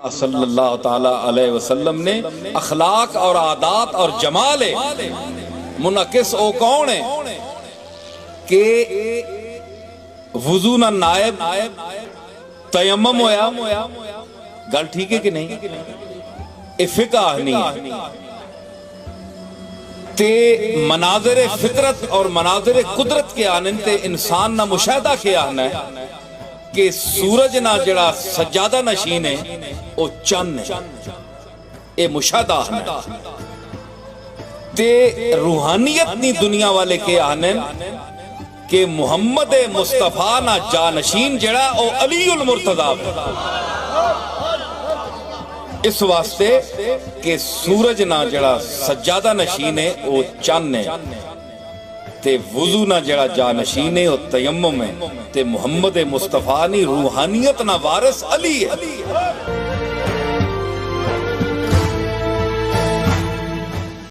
صلی اللہ تعالی علیہ وسلم نے اخلاق اور عادات اور جمال منعکس او کون ہے کہ وضو نہ نائب تیمم ہویا گل ٹھیک ہے کہ نہیں اے فقہ نہیں تے مناظر فطرت اور مناظر قدرت کے آنے تے انسان نہ مشاہدہ کے آنا ہے کہ سورج نہ جڑا سجادہ نشین ہے او چند ہے اے مشاہدہ ہے تے روحانیت نی دنیا والے کے آنے کہ محمد مصطفیٰ نہ جانشین جڑا او علی المرتضیٰ اس واسطے کہ سورج نہ جڑا سجادہ نشین ہے او چند ہے تے وضو نہ جڑا جانشین ہے او تیمم ہے تے محمد مصطفیٰ نی روحانیت نہ وارث علی ہے